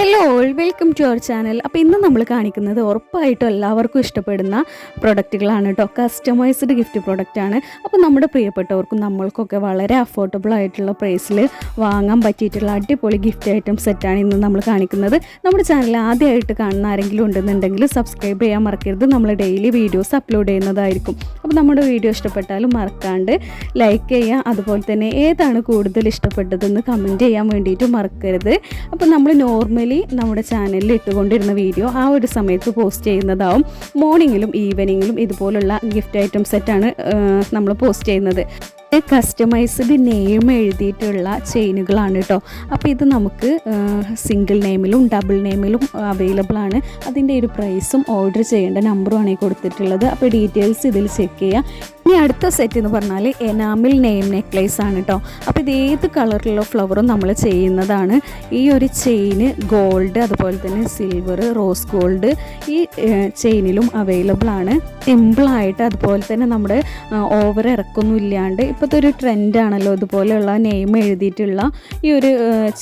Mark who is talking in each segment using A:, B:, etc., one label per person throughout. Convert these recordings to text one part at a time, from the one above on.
A: Hello all, welcome to our channel. അപ്പോൾ ഇന്ന് നമ്മൾ കാണിക്കുന്നത് ഉറപ്പായിട്ടും എല്ലാവർക്കും ഇഷ്ടപ്പെടുന്ന പ്രൊഡക്റ്റുകളാണ് കേട്ടോ. കസ്റ്റമൈസ്ഡ് ഗിഫ്റ്റ് പ്രൊഡക്റ്റാണ്. അപ്പോൾ നമ്മുടെ പ്രിയപ്പെട്ടവർക്കും നമ്മൾക്കൊക്കെ വളരെ അഫോർഡബിൾ ആയിട്ടുള്ള പ്രൈസിൽ വാങ്ങാൻ പറ്റിയിട്ടുള്ള അടിപൊളി ഗിഫ്റ്റ് ഐറ്റം സെറ്റാണ് ഇന്ന് നമ്മൾ കാണിക്കുന്നത്. നമ്മുടെ ചാനൽ ആദ്യമായിട്ട് കാണുന്ന ആരെങ്കിലും ഉണ്ടെന്നുണ്ടെങ്കിൽ സബ്സ്ക്രൈബ് ചെയ്യാൻ മറക്കരുത്. നമ്മൾ ഡെയിലി വീഡിയോസ് അപ്ലോഡ് ചെയ്യുന്നതായിരിക്കും. അപ്പോൾ നമ്മുടെ വീഡിയോ ഇഷ്ടപ്പെട്ടാലും മറക്കാണ്ട് ലൈക്ക് ചെയ്യുക. അതുപോലെ തന്നെ ഏതാണ് കൂടുതൽ ഇഷ്ടപ്പെട്ടതെന്ന് കമൻറ്റ് ചെയ്യാൻ വേണ്ടിയിട്ട് മറക്കരുത്. അപ്പോൾ നമ്മൾ നോർമലി നമ്മുടെ ചാനലിൽ ഇട്ടുകൊണ്ടിരുന്ന വീഡിയോ ആ ഒരു സമയത്ത് പോസ്റ്റ് ചെയ്യുന്നതാവും. മോർണിംഗിലും ഈവനിങ്ങിലും ഇതുപോലുള്ള ഗിഫ്റ്റ് ഐറ്റം സെറ്റാണ് നമ്മൾ പോസ്റ്റ് ചെയ്യുന്നത്. കസ്റ്റമൈസ്ഡ് നെയിം എഴുതിയിട്ടുള്ള ചെയിനുകളാണ് കേട്ടോ. അപ്പോൾ ഇത് നമുക്ക് സിംഗിൾ നെയിമിലും ഡബിൾ നെയിമിലും അവൈലബിൾ ആണ്. അതിൻ്റെ ഒരു പ്രൈസും ഓർഡർ ചെയ്യേണ്ട നമ്പറുമാണ് ഈ കൊടുത്തിട്ടുള്ളത്. അപ്പോൾ ഡീറ്റെയിൽസ് ഇതിൽ ചെക്ക് ചെയ്യുക. ഇനി അടുത്ത സെറ്റ് എന്ന് പറഞ്ഞാൽ എനാമിൽ നെയിം നെക്ലേസ് ആണ് കേട്ടോ. അപ്പോൾ ഇത് ഏത് കളറിലുള്ള ഫ്ലവറും നമ്മൾ ചെയ്യുന്നതാണ്. ഈ ഒരു ചെയിന് ഗോൾഡ്, അതുപോലെ തന്നെ സിൽവർ, റോസ് ഗോൾഡ് ഈ ചെയിനിലും അവൈലബിൾ ആണ്. സിമ്പിളായിട്ട്, അതുപോലെ തന്നെ നമ്മുടെ ഓവർ ഇറക്കൊന്നും ഇല്ലാണ്ട്. ഇപ്പോഴത്തെ ഒരു ട്രെൻഡാണല്ലോ ഇതുപോലെയുള്ള നെയിം എഴുതിയിട്ടുള്ള ഈ ഒരു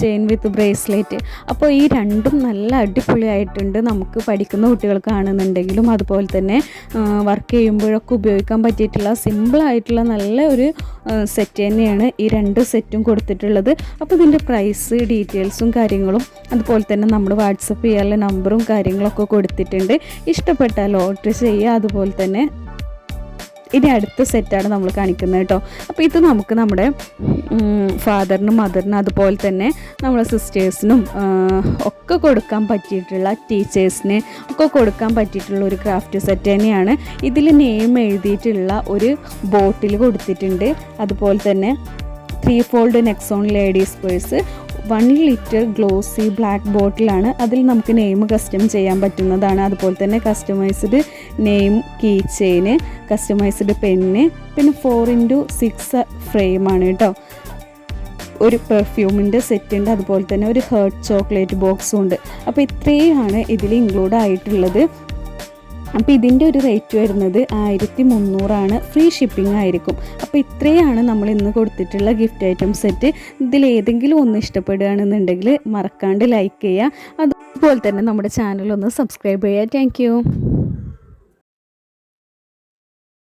A: ചെയിൻ വിത്ത് ബ്രേസ്ലെറ്റ്. അപ്പോൾ ഈ രണ്ടും നല്ല അടിപൊളിയായിട്ടുണ്ട്. നമുക്ക് പഠിക്കുന്ന കുട്ടികൾക്കാണെന്നുണ്ടെങ്കിലും അതുപോലെ തന്നെ വർക്ക് ചെയ്യുമ്പോഴൊക്കെ ഉപയോഗിക്കാൻ പറ്റിയിട്ടുള്ള സിമ്പിളായിട്ടുള്ള നല്ല ഒരു സെറ്റ് തന്നെയാണ് ഈ രണ്ട് സെറ്റും കൊടുത്തിട്ടുള്ളത്. അപ്പോൾ ഇതിൻ്റെ പ്രൈസ് ഡീറ്റെയിൽസും കാര്യങ്ങളും അതുപോലെ തന്നെ നമ്മൾ വാട്സപ്പ് ചെയ്യാനുള്ള നമ്പറും കാര്യങ്ങളൊക്കെ കൊടുത്തിട്ടുണ്ട്. ഇഷ്ടപ്പെട്ടാൽ ഓർഡർ ചെയ്യുക. അതുപോലെ തന്നെ ഇനി അടുത്ത സെറ്റാണ് നമ്മൾ കാണിക്കുന്നത് കേട്ടോ. അപ്പോൾ ഇത് നമുക്ക് നമ്മുടെ ഫാദറിനും മദറിനും അതുപോലെ തന്നെ നമ്മളെ സിസ്റ്റേഴ്സിനും ഒക്കെ കൊടുക്കാൻ പറ്റിയിട്ടുള്ള, ടീച്ചേഴ്സിന് ഒക്കെ കൊടുക്കാൻ പറ്റിയിട്ടുള്ള ഒരു ക്രാഫ്റ്റ് സെറ്റ് തന്നെയാണ്. ഇതിൽ നെയിം എഴുതിയിട്ടുള്ള ഒരു ബോട്ടിൽ കൊടുത്തിട്ടുണ്ട്. അതുപോലെ തന്നെ 3 fold Nexon ladies purse, 1 litre glossy black ബോട്ടിലാണ്. അതിൽ നമുക്ക് നെയിം കസ്റ്റം ചെയ്യാൻ പറ്റുന്നതാണ്. അതുപോലെ തന്നെ customised name key chain, customised pen, പിന്നെ 4x6 ഫ്രെയിമാണ് കേട്ടോ. ഒരു പെർഫ്യൂമിൻ്റെ സെറ്റ് ഉണ്ട്. അതുപോലെ തന്നെ ഒരു ഹേർട്ട് ചോക്ലേറ്റ് ബോക്സും ഉണ്ട്. അപ്പോൾ ഇത്രയാണ് ഇതിൽ ഇൻക്ലൂഡ് ആയിട്ടുള്ളത്. അപ്പോൾ ഇതിൻ്റെ ഒരു റേറ്റ് വരുന്നത് 1300 ഫ്രീ ഷിപ്പിംഗ് ആയിരിക്കും. അപ്പോൾ ഇത്രയാണ് നമ്മൾ ഇന്ന് കൊടുത്തിട്ടുള്ള ഗിഫ്റ്റ് ഐറ്റം സെറ്റ്. ഇതിലേതെങ്കിലും ഒന്ന് ഇഷ്ടപ്പെടുകയാണെന്നുണ്ടെങ്കിൽ മറക്കാണ്ട് ലൈക്ക് ചെയ്യുക. അതുപോലെ തന്നെ നമ്മുടെ ചാനൽ ഒന്ന് സബ്സ്ക്രൈബ് ചെയ്യുക. താങ്ക്